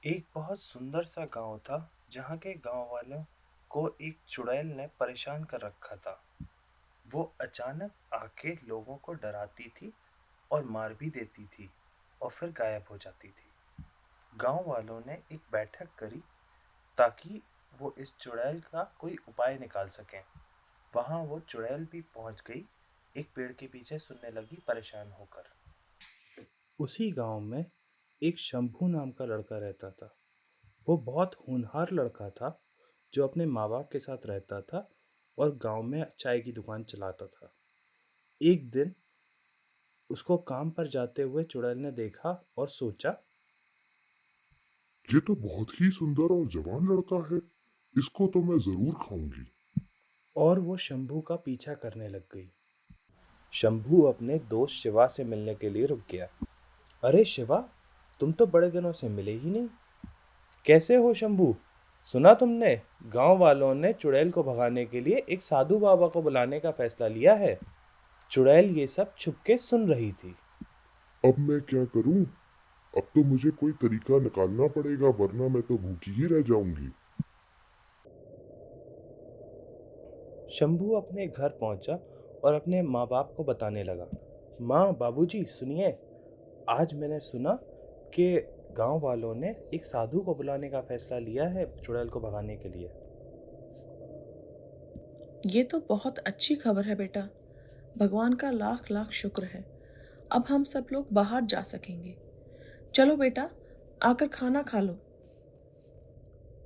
एक बहुत सुंदर सा गांव था जहाँ के गांव वालों को एक चुड़ैल ने परेशान कर रखा था। वो अचानक आके लोगों को डराती थी और मार भी देती थी और फिर गायब हो जाती थी। गांव वालों ने एक बैठक करी ताकि वो इस चुड़ैल का कोई उपाय निकाल सकें। वहां वो चुड़ैल भी पहुंच गई, एक पेड़ के पीछे सुनने लगी परेशान होकर। उसी गांव में एक शंभू नाम का लड़का रहता था। वो बहुत होनहार लड़का था जो अपने माँ बाप के साथ रहता था और गांव में चाय की दुकान चलाता था। एक दिन उसको काम पर जाते हुए चुड़ैल ने देखा और सोचा। ये तो बहुत ही सुंदर और जवान लड़का है। इसको तो मैं जरूर खाऊंगी। और वो शंभू का पीछा करने लग गई। शंभू अपने दोस्त शिवा से मिलने के लिए रुक गया। अरे शिवा, तुम तो बड़े दिनों से मिले ही नहीं। कैसे हो शंभू? सुना तुमने, गांव वालों ने चुड़ैल को भगाने के लिए एक साधु बाबा को बुलाने का फैसला लिया है। चुड़ैल ये सब छुपके सुन रही थी। अब मैं क्या करूं? अब तो मुझे कोई तरीका निकालना पड़ेगा, वरना मैं तो भूखी ही रह जाऊंगी। शंभू अपने घर पहुंचा और अपने माँ बाप को बताने लगा। माँ, बाबूजी, सुनिए, आज मैंने सुना कि गांव वालों ने एक साधु को बुलाने का फैसला लिया है चुड़ैल को भगाने के लिए। ये तो बहुत अच्छी खबर है बेटा। भगवान का लाख लाख शुक्र है। अब हम सब लोग बाहर जा सकेंगे। चलो बेटा, आकर खाना खा लो।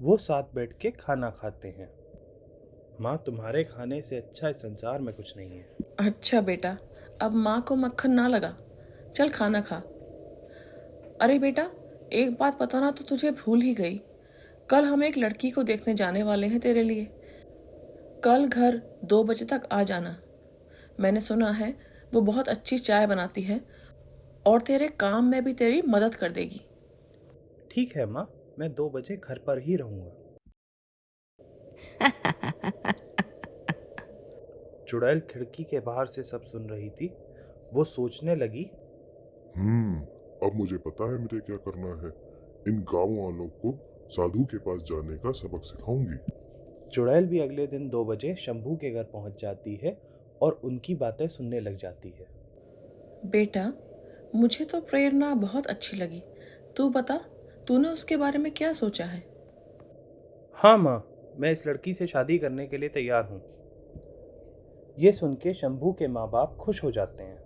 वो साथ बैठ के खाना खाते हैं। माँ, तुम्हारे खाने से अच्छा इस संसार में कुछ नहीं है। अच्छा बेटा, अब माँ को मक्खन ना लगा। चल खाना खा। अरे बेटा, एक बात बताना तो तुझे भूल ही गई। कल हम एक लड़की को देखने जाने वाले हैं तेरे लिए। कल घर 2 बजे तक आ जाना। मैंने सुना है वो बहुत अच्छी चाय बनाती है और तेरे काम में भी तेरी मदद कर देगी। ठीक है माँ, मैं 2 बजे घर पर ही रहूंगा। चुड़ैल खिड़की के बाहर से सब सुन रही थी। वो सोचने लगी। हम्म अब मुझे पता है मुझे क्या करना है। इन गांव वालों को साधु के पास जाने का सबक सिखाऊंगी। चुड़ैल भी अगले दिन 2 बजे शंभू के घर पहुंच जाती है और उनकी बातें सुनने लग जाती है। बेटा, मुझे तो प्रेरणा बहुत अच्छी लगी। तू बता, तूने उसके बारे में क्या सोचा है? हाँ माँ, मैं इस लड़की से शादी करने के लिए तैयार हूँ। ये सुन के शंभू के माँ बाप खुश हो जाते हैं।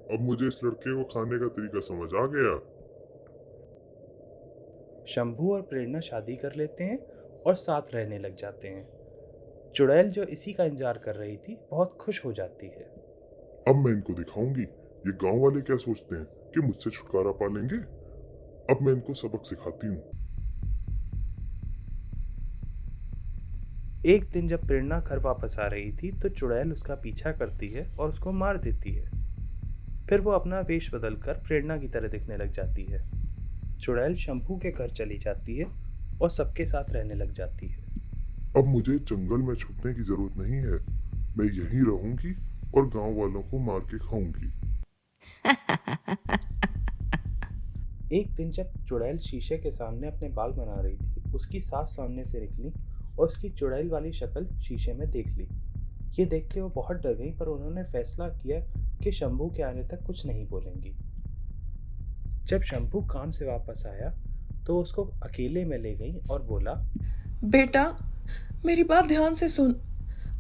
अब मुझे इस लड़के को खाने का तरीका समझ आ गया। शंभू और प्रेरणा शादी कर लेते हैं और साथ रहने लग जाते हैं। चुड़ैल, जो इसी का इंतजार कर रही थी, बहुत खुश हो जाती है। अब मैं इनको दिखाऊंगी ये गांव वाले क्या सोचते हैं कि मुझसे छुटकारा पा लेंगे। अब मैं इनको सबक सिखाती हूँ। एक दिन जब प्रेरणा घर वापस आ रही थी तो चुड़ैल उसका पीछा करती है और उसको मार देती है। फिर वो अपना वेश बदलकर प्रेरणा की तरह दिखने लग जाती है। चुड़ैल शंभू के घर चली जाती है और सबके साथ रहने लग जाती है। अब मुझे जंगल में छुपने की जरूरत नहीं है। मैं यहीं रहूंगी और गांव वालों को मार के खाऊंगी। एक दिन जब चुड़ैल शीशे के सामने अपने बाल बना रही थी, उसकी सास सामने से निकली और उसकी चुड़ैल वाली शक्ल शीशे में देख ली। ये देख के वो बहुत डर गई, पर उन्होंने फैसला किया कि शंभू के आने तक कुछ नहीं बोलेंगी। जब शंभू काम से वापस आया तो उसको अकेले में ले गई और बोला। बेटा, मेरी बात ध्यान से सुन।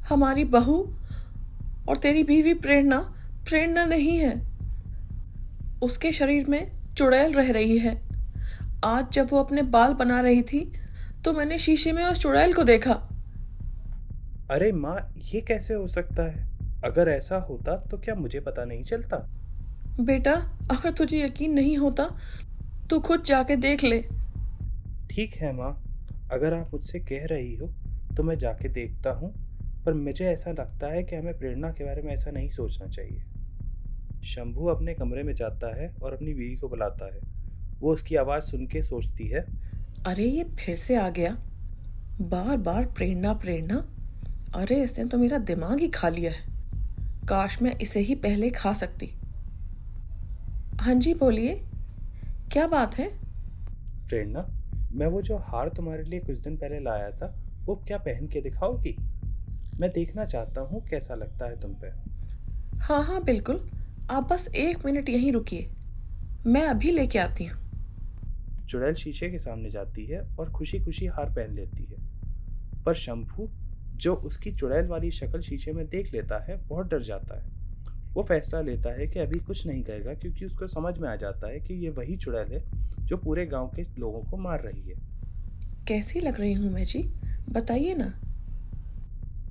हमारी बहू और तेरी बीवी प्रेरणा प्रेरणा नहीं है। उसके शरीर में चुड़ैल रह रही है। आज जब वो अपने बाल बना रही थी तो मैंने शीशे में उस चुड़ैल को देखा। अरे माँ, ये कैसे हो सकता है? अगर ऐसा होता तो क्या मुझे पता नहीं चलता? बेटा, अगर तुझे यकीन नहीं होता तो खुद जाके देख ले। ठीक है माँ, अगर आप मुझसे कह रही हो तो मैं जाके देखता हूँ, पर मुझे ऐसा लगता है कि हमें प्रेरणा के बारे में ऐसा नहीं सोचना चाहिए। शंभू अपने कमरे में जाता है और अपनी बीवी को बुलाता है। वो उसकी आवाज़ सुन के सोचती है। अरे, ये फिर से आ गया। बार बार प्रेरणा प्रेरणा। अरे, इसने तो मेरा दिमाग ही खा लिया है। काश मैं इसे ही पहले खा सकती। हाँ जी, बोलिए, क्या बात है? प्रेरणा, मैं वो जो हार तुम्हारे लिए कुछ दिन पहले लाया था, वो क्या पहन के दिखाओगी? मैं देखना चाहता हूँ कैसा लगता है तुम पे। हाँ हाँ बिल्कुल, आप बस 1 मिनट यहीं रुकिए, मैं अभी लेके आती हूँ। चुड़ैल शीशे के सामने जाती है और खुशी खुशी हार पहन लेती है। पर शंभू, जो उसकी चुड़ैल वाली शक्ल शीशे में देख लेता है, बहुत डर जाता है। वो फैसला लेता है कि अभी कुछ नहीं कहेगा, क्योंकि उसको समझ में आ जाता है कि ये वही चुड़ैल है जो पूरे गांव के लोगों को मार रही है। कैसी लग रही हूँ मैं जी, बताइए ना।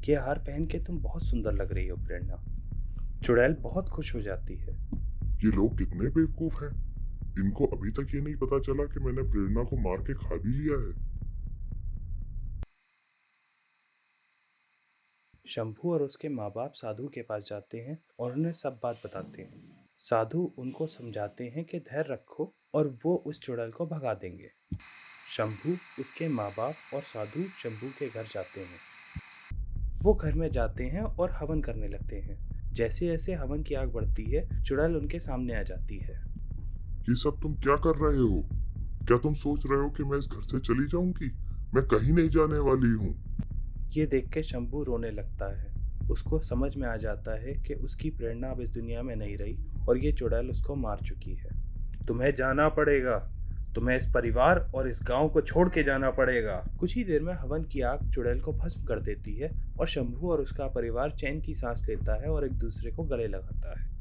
ये हार पहन के तुम बहुत सुंदर लग रही हो प्रेरणा। चुड़ैल बहुत खुश हो जाती है। ये लोग कितने बेवकूफ हैं। इनको अभी तक ये नहीं पता चला कि मैंने प्रेरणा को मार के खा भी लिया है। शंभू और उसके माँ बाप साधु के पास जाते हैं और उन्हें सब बात बताते हैं। साधु उनको समझाते हैं कि धैर्य रखो और वो उस चुड़ैल को भगा देंगे। शंभू, उसके माँ बाप और साधु शंभू के घर जाते हैं। वो घर में जाते हैं और हवन करने लगते हैं। जैसे जैसे हवन की आग बढ़ती है, चुड़ैल उनके सामने आ जाती है। ये सब तुम क्या कर रहे हो? क्या तुम सोच रहे हो कि मैं इस घर से चली जाऊंगी? मैं कहीं नहीं जाने वाली हूँ। ये देख के शंभू रोने लगता है। उसको समझ में आ जाता है कि उसकी प्रेरणा अब इस दुनिया में नहीं रही और ये चुड़ैल उसको मार चुकी है। तुम्हें जाना पड़ेगा। तुम्हें इस परिवार और इस गांव को छोड़ के जाना पड़ेगा। कुछ ही देर में हवन की आग चुड़ैल को भस्म कर देती है और शंभू और उसका परिवार चैन की सांस लेता है और एक दूसरे को गले लगाता है।